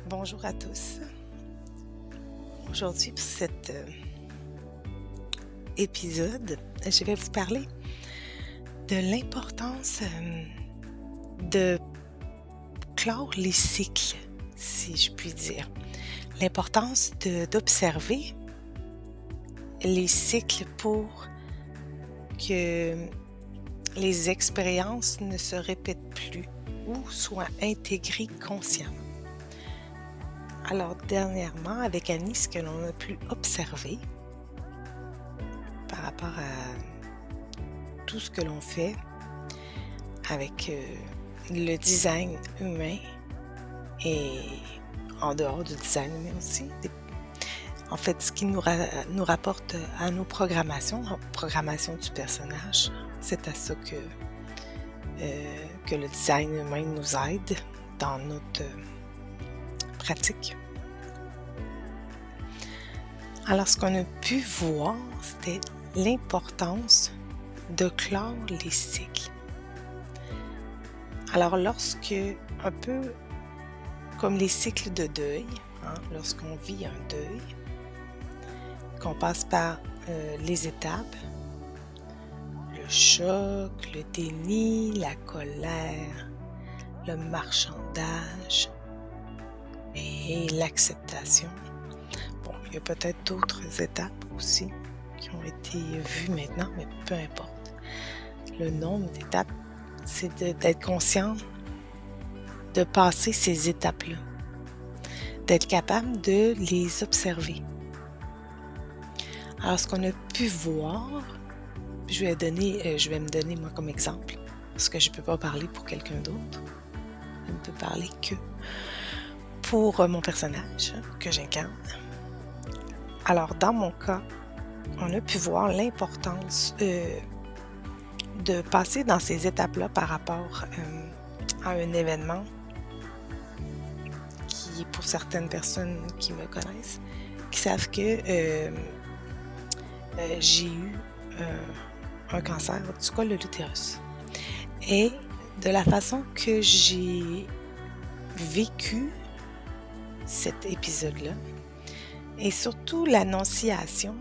Bonjour à tous. Aujourd'hui, pour cet épisode, je vais vous parler de l'importance de clore les cycles, si je puis dire. L'importance d'observer les cycles pour que les expériences ne se répètent plus ou soient intégrées consciemment. Alors, dernièrement, avec Annie, ce que l'on a pu observer par rapport à tout ce que l'on fait avec le design humain et en dehors du design humain aussi. En fait, ce qui nous rapporte à nos programmation du personnage, c'est à ça que le design humain nous aide dans notre pratique. Alors, ce qu'on a pu voir, c'était l'importance de clore les cycles. Alors, lorsque, un peu comme les cycles de deuil, lorsqu'on vit un deuil, qu'on passe par les étapes, le choc, le déni, la colère, le marchandage et l'acceptation. Bon, il y a peut-être d'autres étapes aussi qui ont été vues maintenant, mais peu importe. Le nombre d'étapes, c'est d'être conscient de passer ces étapes-là, d'être capable de les observer. Alors, ce qu'on a pu voir, je vais me donner moi comme exemple, parce que je ne peux pas parler pour quelqu'un d'autre. Je ne peux parler que pour mon personnage que j'incarne. Alors, dans mon cas, on a pu voir l'importance de passer dans ces étapes-là par rapport à un événement qui, pour certaines personnes qui me connaissent, qui savent que j'ai eu un cancer du col de l'utérus. Et de la façon que j'ai vécu cet épisode-là, et surtout l'annonciation,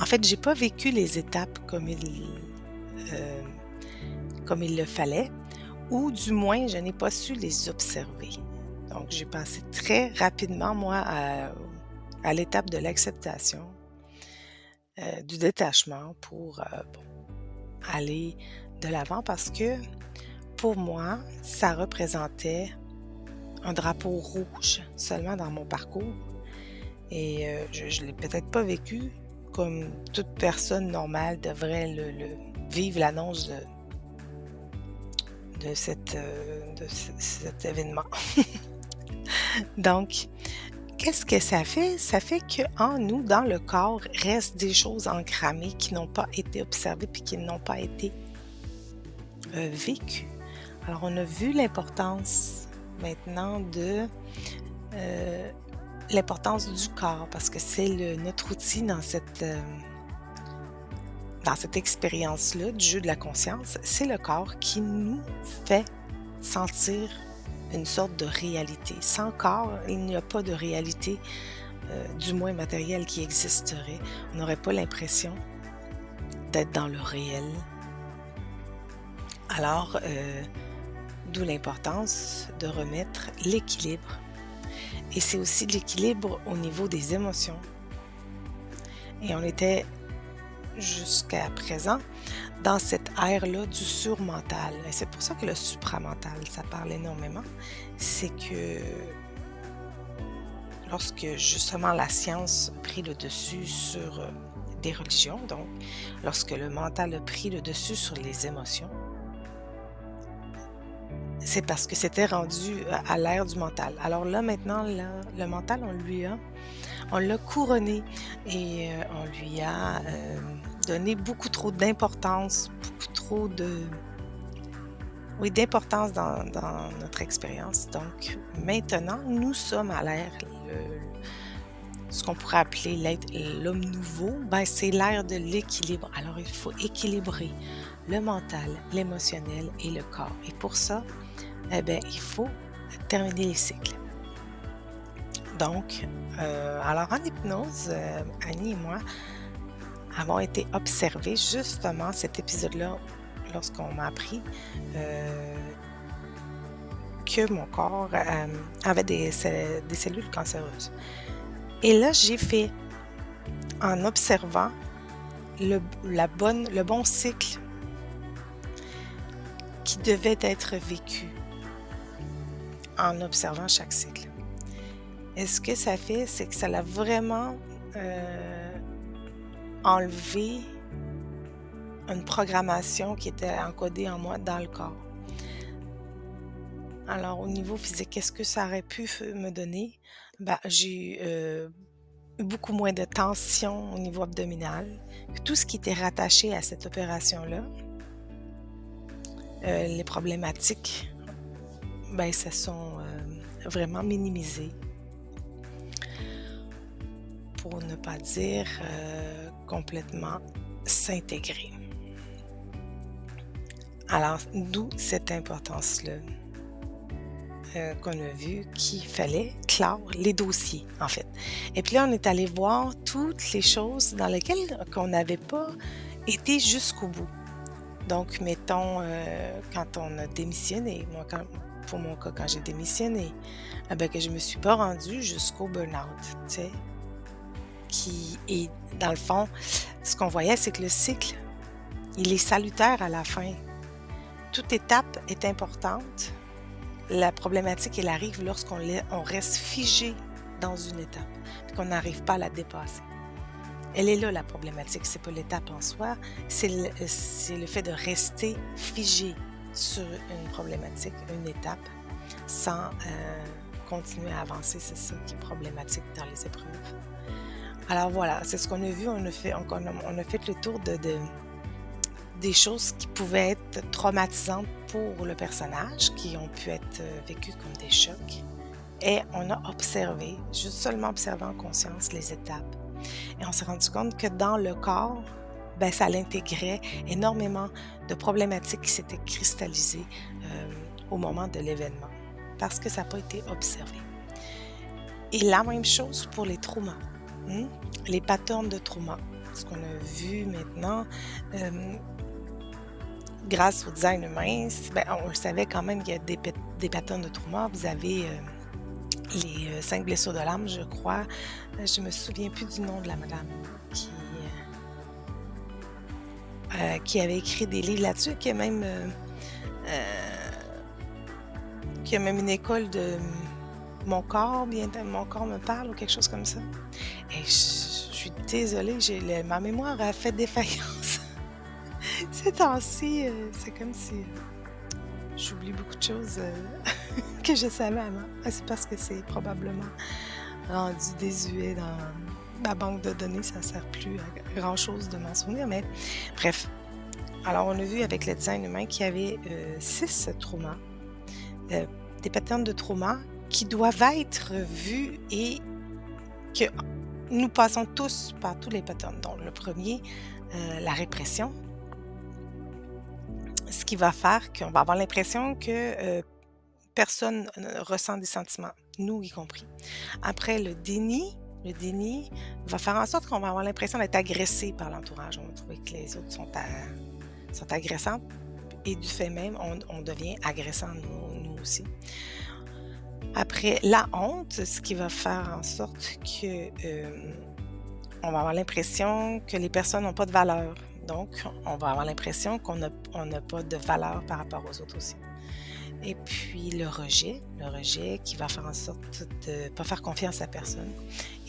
en fait, j'ai pas vécu les étapes comme il le fallait, ou du moins, je n'ai pas su les observer. Donc, j'ai passé très rapidement, moi, à l'étape de l'acceptation, du détachement pour aller de l'avant parce que, pour moi, ça représentait un drapeau rouge seulement dans mon parcours et je ne l'ai peut-être pas vécu comme toute personne normale devrait le vivre l'annonce de cet événement. Donc, qu'est-ce que ça fait? Ça fait qu'en nous, dans le corps, restent des choses encrammées qui n'ont pas été observées puis qui n'ont pas été vécues. Alors, on a vu l'importance maintenant de l'importance du corps parce que c'est notre outil dans cette expérience-là du jeu de la conscience. C'est le corps qui nous fait sentir une sorte de réalité. Sans corps, il n'y a pas de réalité, du moins matérielle, qui existerait. On n'aurait pas l'impression d'être dans le réel. Alors, d'où l'importance de remettre l'équilibre. Et c'est aussi l'équilibre au niveau des émotions. Et on était jusqu'à présent dans cette ère-là du surmental. Et c'est pour ça que le supramental, ça parle énormément. C'est que lorsque justement la science a pris le dessus sur des religions, donc lorsque le mental a pris le dessus sur les émotions, c'est parce que c'était rendu à l'ère du mental. Alors là, maintenant, là, le mental, on l'a couronné et on lui a donné beaucoup trop d'importance, beaucoup trop d'importance dans notre expérience. Donc, maintenant, nous sommes à l'ère, ce qu'on pourrait appeler l'homme nouveau, c'est l'ère de l'équilibre. Alors, il faut équilibrer le mental, l'émotionnel et le corps. Et pour ça, il faut terminer les cycles. Donc, alors en hypnose, Annie et moi avons été observés justement cet épisode-là lorsqu'on m'a appris, que mon corps, avait des cellules cancéreuses. Et là, j'ai fait, en observant le bon cycle qui devait être vécu en observant chaque cycle. Et ce que ça fait, c'est que ça l'a vraiment, enlevé une programmation qui était encodée en moi dans le corps. Alors au niveau physique, qu'est-ce que ça aurait pu me donner? Ben, j'ai eu beaucoup moins de tension au niveau abdominal. Tout ce qui était rattaché à cette opération-là, les problématiques, ben, se sont, vraiment minimisées. Pour ne pas dire, complètement s'intégrer. Alors, d'où cette importance-là, qu'on a vu qu'il fallait clore les dossiers, en fait. Et puis là, on est allé voir toutes les choses dans lesquelles qu'on n'avait pas été jusqu'au bout. Donc, mettons, quand on a démissionné, moi, pour mon cas, quand j'ai démissionné, ben, que je me suis pas rendue jusqu'au burn-out, tu sais, qui est, dans le fond, ce qu'on voyait, c'est que le cycle, il est salutaire à la fin. Toute étape est importante. La problématique, elle arrive lorsqu'on reste figé dans une étape, puis qu'on n'arrive pas à la dépasser. Elle est là, la problématique. C'est pas l'étape en soi, c'est le fait de rester figé sur une problématique, une étape, sans continuer à avancer. C'est ça qui est problématique dans les épreuves. Alors voilà, c'est ce qu'on a vu. On a fait le tour des choses qui pouvaient être traumatisantes pour le personnage, qui ont pu être vécues comme des chocs. Et on a observé, juste seulement observé en conscience les étapes. Et on s'est rendu compte que dans le corps, ben, ça l'intégrait énormément de problématiques qui s'étaient cristallisées au moment de l'événement, parce que ça n'a pas été observé. Et la même chose pour les traumas, les patterns de trauma. Ce qu'on a vu maintenant, grâce au design humain, ben, on le savait quand même qu'il y a des patterns de trauma. Vous avez les 5 blessures de l'âme, je crois. Je me souviens plus du nom de la madame qui avait écrit des livres là-dessus, qui a même une école de Mon corps me parle ou quelque chose comme ça. Et je suis désolée, ma mémoire a fait défaillance. Ces temps-ci, c'est comme si j'oublie beaucoup de choses que je savais avant. C'est parce que c'est probablement rendu désuet dans ma banque de données. Ça ne sert plus à grand-chose de m'en souvenir. Mais bref. Alors, on a vu avec le design humain qu'il y avait 6 traumas, des patterns de trauma qui doivent être vus et que nous passons tous par tous les patterns. Donc, le premier, la répression. Ce qui va faire qu'on va avoir l'impression que personne ne ressent des sentiments, nous y compris. Après, le déni va faire en sorte qu'on va avoir l'impression d'être agressé par l'entourage. On va trouver que les autres sont agressants et du fait même, on devient agressant nous aussi. Après, la honte, ce qui va faire en sorte que on va avoir l'impression que les personnes n'ont pas de valeur. Donc, on va avoir l'impression qu'on n'a pas de valeur par rapport aux autres aussi. Et puis le rejet qui va faire en sorte de ne pas faire confiance à personne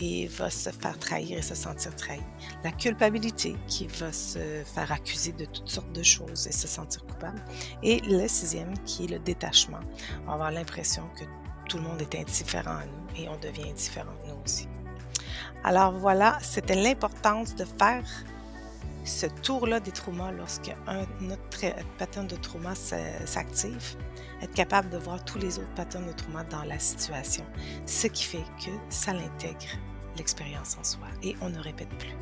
et va se faire trahir et se sentir trahi. La culpabilité qui va se faire accuser de toutes sortes de choses et se sentir coupable. Et le 6e qui est le détachement. On va avoir l'impression que tout le monde est indifférent à nous et on devient indifférent nous aussi. Alors voilà, c'était l'importance de faire ce tour-là des traumas lorsque notre pattern de trauma s'active, être capable de voir tous les autres patterns de trauma dans la situation, ce qui fait que ça l'intègre l'expérience en soi et on ne répète plus.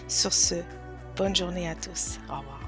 Sur ce, bonne journée à tous. Au revoir.